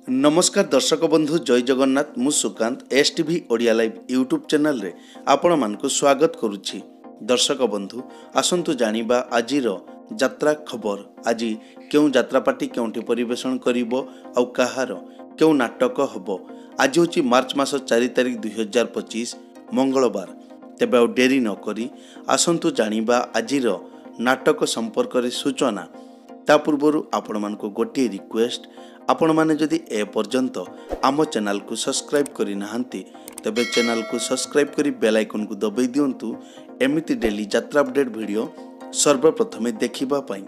नमस्कार दर्शक बंधु जय जगन्नाथ मु Sukant STV Odia live YouTube channel रे आपण मानक स्वागत करुछि। दर्शक बंधु आसंतु जानिबा आजिर यात्रा खबर। आज क्यों यात्रा पार्टी केउंठी परिवेषण करिवो आउ कहार क्यों नाटक हबो। आज होछि मार्च मास 4 तारिख 2025 मंगलवार। तेबे आ डेरी न करी आसंतु जानिबा आजिर नाटक संपर्क रे सूचना। ता पूर्व आपण मानक गोटे रिक्वेस्ट, आपण माने जदि ए पर्यंत आम चैनल को सब्सक्राइब करि नाहंती तबे चैनल को सब्सक्राइब करी बेल आइकन को दबाई दियंतु एमिति डेली यात्रा अपडेट वीडियो सर्वप्रथमे देखिबा पई।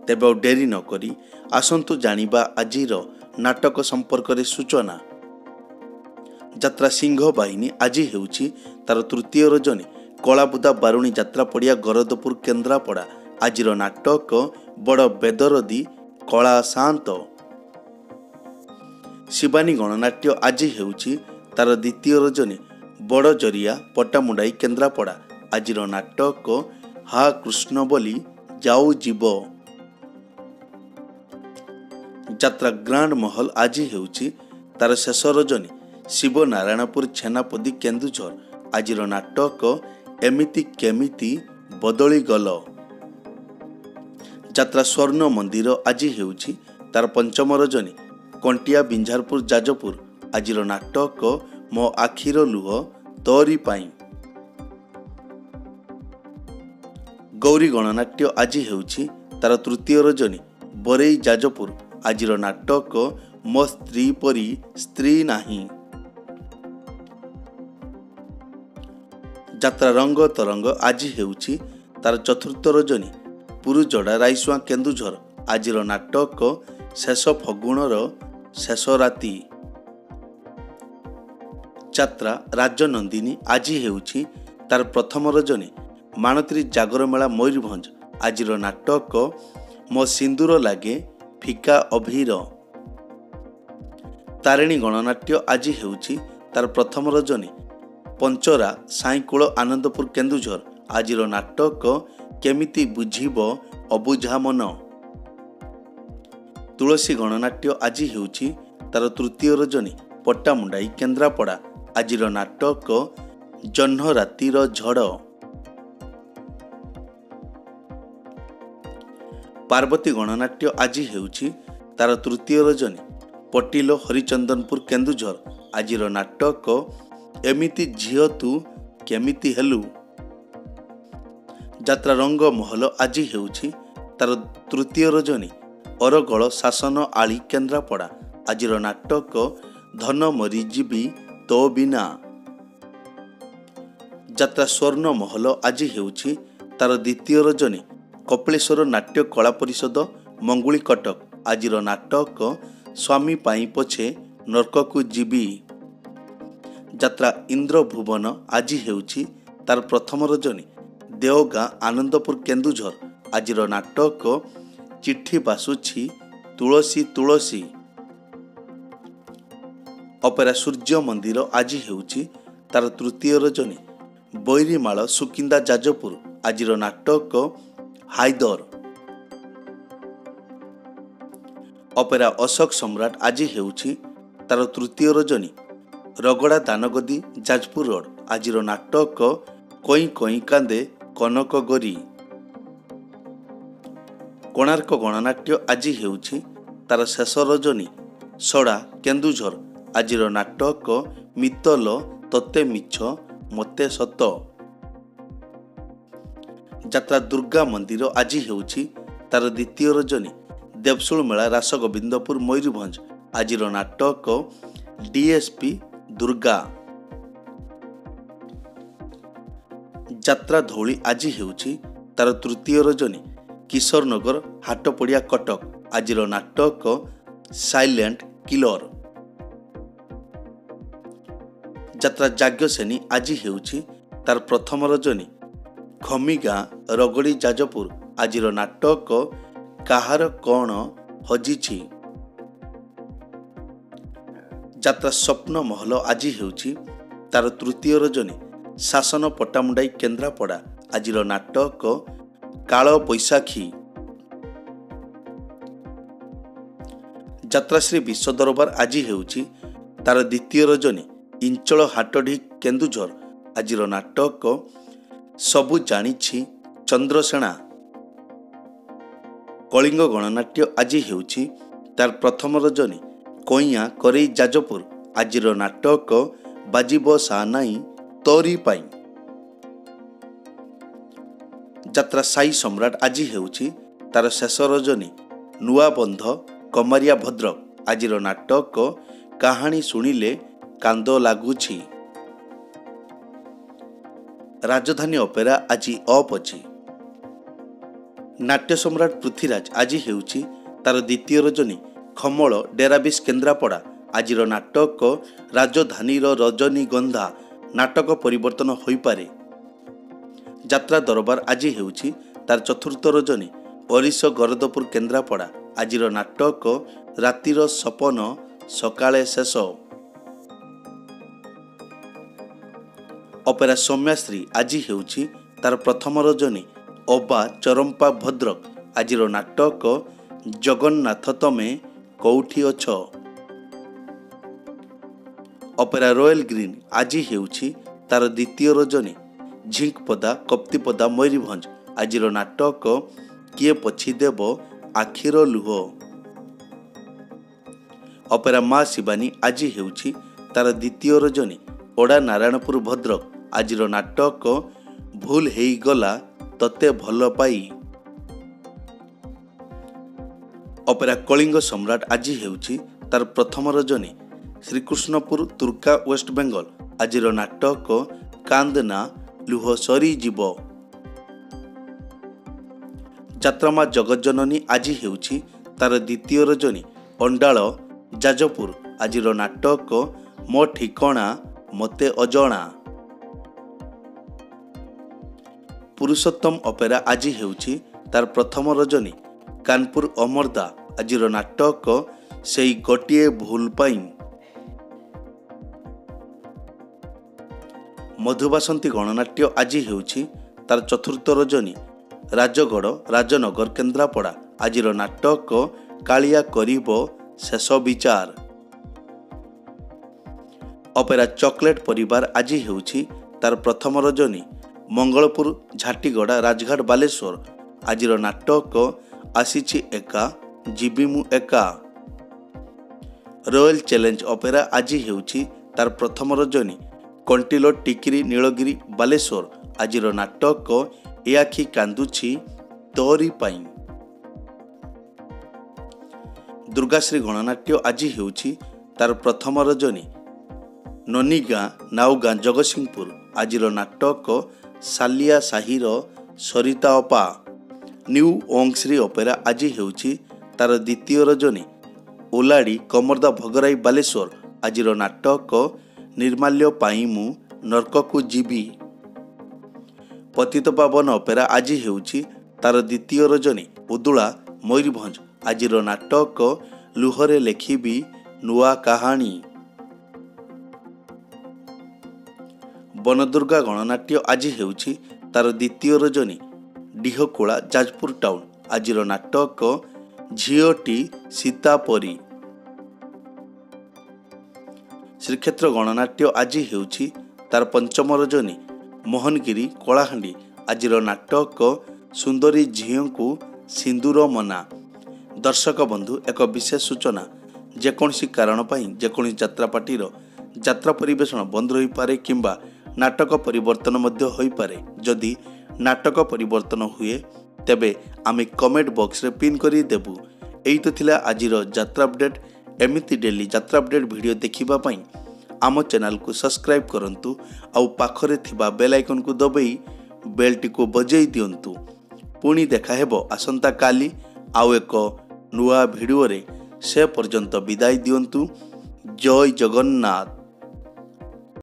तेबे आ डेरी न करी आसंतु जानिबा आजिर नाटक संपर्क रे सूचना। यात्रा सिंह बाहिनी आज हेउछि तार तृतीय रजनी कलाबुदा बारुणी यात्रा पड़िया गरदपुर केन्द्रापड़ा। आजिर नाटक बड़ बेदरदी कला शांत। शिवानी गणनाट्य आज हेउछि तार द्वितीय रजनी बड़ जरिया पटामुंडाई केन्द्रापड़ा। आजिर नाटक हा कृष्ण बोली जाऊ जीव। यात्रा ग्रांड महल आज हेउछि तार शेष रजनी शिव नारायणपुर छेनापदी केन्दुझर। आजिर नाटक एमिति केमिति बदली गल। यात्रा स्वर्ण मंदिर आज हेउछि तार पंचम रजनी कंटिया बिंझारपुर जाजपुर। आजिर नाटक मो आखिर लुह तोरी पाई। गौरी गणनाट्य आज हेउछि तार तृतीय रजनी बरेई जाजपुर। आजिर नाटक मो स्त्री परी स्त्री नाही। यात्रा रंग तरंग आज हेउछि तार चतुर्थ रजनी पुरुजड़ा राइसुआ केन्दुझर। आजिर नाटक शेष फगुणर शेष राति। यात्रा राजनंदिनी आज हेउछि तार प्रथम रजनी मानत्री जागर मेला मयूरभंज। आजिर नाटक मो सिंदूर लागे फिका अभीर। तारिणी गणनाट्य आज हेउछि तार प्रथम रजनी पंचरा साईकूल आनंदपुर केन्दुझर। आजिर नाटक केमिति बुझिब अबुझा मन। तुलसी गणनाट्य आज हेउछि तार तृतीय रजनी पट्टामुंडाई केन्द्रापड़ा। आजिर नाटक जह्न रातिर झड़। पार्वती गणनाट्य आज हेउछि तार तृतीय रजनी पटिलो हरिचंदनपुर केन्दुझर। आजिर नाटक एमिति झियो तू केमिति हेलु। यात्रा रंग महल आज हेउछि तार तृतीय रजनी अरगल शासन आली केन्द्रापड़ा। आजिर नाटक धन मरीजीवी तो बिना। यात्रा स्वर्ण महल आज हेउछि तार द्वितीय रजनी कपिलेश्वर नाट्य कला परिषद मंगुली कटक। आजिर नाटक स्वामी पाई पछे नरककु जीवी। यात्रा इंद्र भुवन आज हेउछि तार प्रथम रजनी देवगां आनंदपुर केन्दुझर। आजिर नाटक चिट्ठी बासुछि तुलसी तुलसी। अपेरा सूर्य मंदिर आज हेउछि तार तृतीय रजनी बैरीमाल सुकिंदा जाजपुर। आजिर नाटक हायदर। अपेरा अशोक सम्राट आज हेउछि तार तृतीय रजनी रगड़ा दानगदी जाजपुर रोड। आजिर नाटक कोई कोई कांदे कनक गोरी। कोणार्क गणनाट्य आज हेउछि तार शेष रजनी सड़ा केन्दुझर। आजिर नाटक मितल तते मिछ मते सत। यात्रा दुर्गा मंदिर आज हेउछि तार द्वितीय रजनी देवशूल मेला रास गोविंदपुर मयूरभंज। आजिर नाटक डीएसपी दुर्गा। यात्रा धौली आज हेउछि तार तृतीय रजनी किशोरनगर हाटपड़िया कटक। आजिर नाटक साइलेंट किलर। यात्रा जाग्यसेनी आज हेउछि तार प्रथम रजनी खमीगां रगड़ी जाजपुर। आजिर नाटक काहार कौन हजिछि। यात्रा स्वप्न महल आज हेउछि तार तृतीय रजनी शासन पट्टामुंडाई केन्द्रापड़ा। आजिर नाटक काल बैशाखी। ଯାତ୍ରାଶ୍ରୀ ବିଶ୍ୱ ଦରବାର ଆଜି ହେଉଛି ତାର ଦ୍ୱିତୀୟ ରଜନୀ। ଇଞ୍ଚଳ ହାଟଡି କେନ୍ଦୁଝର ଆଜିର ନାଟକ ସବୁ ଜାଣିଛି ଚନ୍ଦ୍ରସେଣା। କଳିଙ୍ଗ ଗଣନାଟ୍ୟ ଆଜି ହେଉଛି ତାର ପ୍ରଥମ ରଜନୀ। କଇଁଆ କରେଇ ଯାଜପୁର ଆଜିର ନାଟକ ବାଜିବ ସାନାଇ ତୋରି ପାଇଁ। ଯାତ୍ରା ସାଇ ସମ୍ରାଟ ଆଜି ହେଉଛି ତାର ଶେଷ ରଜନୀ। ନୂଆବନ୍ଧ କମାରିଆ ଭଦ୍ରକ ଆଜିର ନାଟକ କାହାଣୀ ଶୁଣିଲେ କାନ୍ଦ ଲାଗୁଛି। ରାଜଧାନୀ ଅପେରା ଆଜି ଅଫ୍ ଅଛି। ନାଟ୍ୟ ସମ୍ରାଟ ପୃଥ୍ୱୀରାଜ ଆଜି ହେଉଛି ତାର ଦ୍ୱିତୀୟ ରଜନୀ। ଖମଳ ଡେରାବିଶ କେନ୍ଦ୍ରାପଡ଼ା ଆଜିର ନାଟକ ରାଜଧାନୀର ରଜନୀଗନ୍ଧା। ନାଟକ ପରିବର୍ତ୍ତନ ହୋଇପାରେ। ଯାତ୍ରା ଦରବାର ଆଜି ହେଉଛି ତାର ଚତୁର୍ଥ ରଜନୀ। ଅରିଶ ଗରଦପୁର କେନ୍ଦ୍ରାପଡ଼ା ଆଜିର ନାଟକ ରାତିର ସପନ ସକାଳେ ଶେଷ। ଅପେରା ସୌମ୍ୟାଶ୍ରୀ ଆଜି ହେଉଛି ତାର ପ୍ରଥମ ରଜନୀ। ଅବା ଚରମ୍ପା ଭଦ୍ରକ ଆଜିର ନାଟକ ଜଗନ୍ନାଥ ତମେ କୋଉଠି ଅଛ। ଅପେରା ରୟାଲ ଗ୍ରୀନ୍ ଆଜି ହେଉଛି ତାର ଦ୍ୱିତୀୟ ରଜନୀ। ଝିଙ୍କପଦା କପ୍ତିପଦା ମୟୂରଭଞ୍ଜ ଆଜିର ନାଟକ କିଏ ପୋଛିଦେବ ଆଖିର ଲୁହ। ଅପେରା ମା ଶିବାନୀ ଆଜି ହେଉଛି ତାର ଦ୍ୱିତୀୟ ରଜନୀ। ଓଡ଼ା ନାରାୟଣପୁର ଭଦ୍ରକ ଆଜିର ନାଟକ ଭୁଲ ହେଇଗଲା ତତେ ଭଲ ପାଇ। ଅପେରା କଳିଙ୍ଗ ସମ୍ରାଟ ଆଜି ହେଉଛି ତାର ପ୍ରଥମ ରଜନୀ। ଶ୍ରୀକୃଷ୍ଣପୁର ତୁର୍କା ୱେଷ୍ଟବେଙ୍ଗଲ ଆଜିର ନାଟକ କାନ୍ଦନା ଲୁହ ସରିଯିବ। ଯାତ୍ରାମା ଜଗଜ୍ଜନନୀ ଆଜି ହେଉଛି ତାର ଦ୍ୱିତୀୟ ରଜନୀ। ଅଣ୍ଡାଳ ଯାଜପୁର ଆଜିର ନାଟକ ମୋ ଠିକଣା ମୋତେ ଅଜଣା। ପୁରୁଷୋତ୍ତମ ଅପେରା ଆଜି ହେଉଛି ତାର ପ୍ରଥମ ରଜନୀ। କାନପୁର ଅମରଦା ଆଜିର ନାଟକ ସେଇ ଗୋଟିଏ ଭୁଲ ପାଇଁ। ମଧୁବାସନ୍ତୀ ଗଣନାଟ୍ୟ ଆଜି ହେଉଛି ତାର ଚତୁର୍ଥ ରଜନୀ। ରାଜଗଡ଼ ରାଜନଗର କେନ୍ଦ୍ରାପଡ଼ା ଆଜିର ନାଟକ କାଳିଆ କରିବ ଶେଷ ବିଚାର। ଅପେରା ଚକୋଲେଟ ପରିବାର ଆଜି ହେଉଛି ତାର ପ୍ରଥମ ରଜନୀ। ମଙ୍ଗଳପୁର ଝାଟିଗଡ଼ା ରାଜଘାଟ ବାଲେଶ୍ୱର ଆଜିର ନାଟକ ଆସିଛି ଏକା ଯିବି ମୁଁ ଏକା। ରୟାଲ ଚ୍ୟାଲେଞ୍ଜ ଅପେରା ଆଜି ହେଉଛି ତାର ପ୍ରଥମ ରଜନୀ। କଣ୍ଟିଲୋ ଟିକିରି ନୀଳଗିରି ବାଲେଶ୍ୱର ଆଜିର ନାଟକ ଏ ଆଖି କାନ୍ଦୁଛି ତୋରି ପାଇଁ। ଦୁର୍ଗାଶ୍ରୀ ଗଣନାଟ୍ୟ ଆଜି ହେଉଛି ତାର ପ୍ରଥମ ରଜନୀ। ନନିଗାଁ ନାଉଗାଁ ଜଗତସିଂହପୁର ଆଜିର ନାଟକ ସାଲିଆ ସାହିର ସରିତା ଅପା। ନ୍ୟୁ ଓଙ୍ଗଶ୍ରୀ ଅପେରା ଆଜି ହେଉଛି ତାର ଦ୍ୱିତୀୟ ରଜନୀ। ଓଲାଡ଼ି କମର୍ଦା ଭଗରାଇ ବାଲେଶ୍ୱର ଆଜିର ନାଟକ ନିର୍ମାଲ୍ୟ ପାଇଁ ମୁଁ ନର୍କକୁ ଯିବି। ପତିତପାବନ ଅପେରା ଆଜି ହେଉଛି ତାର ଦ୍ୱିତୀୟ ରଜନୀ। ଉଦୁଳା ମୟୂରଭଞ୍ଜ ଆଜିର ନାଟକ ଲୁହରେ ଲେଖିବି ନୂଆ କାହାଣୀ। ବନଦୁର୍ଗା ଗଣନାଟ୍ୟ ଆଜି ହେଉଛି ତାର ଦ୍ୱିତୀୟ ରଜନୀ। ଡିହକୁଳା ଯାଜପୁର ଟାଉନ ଆଜିର ନାଟକ ଝିଅଟି ସୀତା ପରି। ଶ୍ରୀକ୍ଷେତ୍ର ଗଣନାଟ୍ୟ ଆଜି ହେଉଛି ତାର ପଞ୍ଚମ ରଜନୀ। ମୋହନଗିରି କଳାହାଣ୍ଡି ଆଜିର ନାଟକ ସୁନ୍ଦରୀ ଝିଅଙ୍କୁ ସିନ୍ଦୁର ମନା। ଦର୍ଶକ ବନ୍ଧୁ, ଏକ ବିଶେଷ ସୂଚନା, ଯେକୌଣସି କାରଣ ପାଇଁ ଯେକୌଣସି ଯାତ୍ରାପାର୍ଟିର ଯାତ୍ରା ପରିବେଷଣ ବନ୍ଦ ରହିପାରେ କିମ୍ବା ନାଟକ ପରିବର୍ତ୍ତନ ମଧ୍ୟ ହୋଇପାରେ। ଯଦି ନାଟକ ପରିବର୍ତ୍ତନ ହୁଏ ତେବେ ଆମେ କମେଣ୍ଟ ବକ୍ସରେ ପିନ୍ କରି ଦେବୁ। ଏଇ ତ ଥିଲା ଆଜିର ଯାତ୍ରା ଅପଡେଟ୍। ଏମିତି ଡେଲି ଯାତ୍ରା ଅପଡେଟ୍ ଭିଡ଼ିଓ ଦେଖିବା ପାଇଁ ଆମ ଚ୍ୟାନେଲକୁ ସବସ୍କ୍ରାଇବ୍ କରନ୍ତୁ ଆଉ ପାଖରେ ଥିବା ବେଲ୍ ଆଇକନ୍କୁ ଦବାଇ ବେଲ୍ଟିକୁ ବଜାଇ ଦିଅନ୍ତୁ। ପୁଣି ଦେଖା ହେବ ଆସନ୍ତାକାଲି ଆଉ ଏକ ନୂଆ ଭିଡ଼ିଓରେ। ସେ ପର୍ଯ୍ୟନ୍ତ ବିଦାୟ ଦିଅନ୍ତୁ। ଜୟ ଜଗନ୍ନାଥ।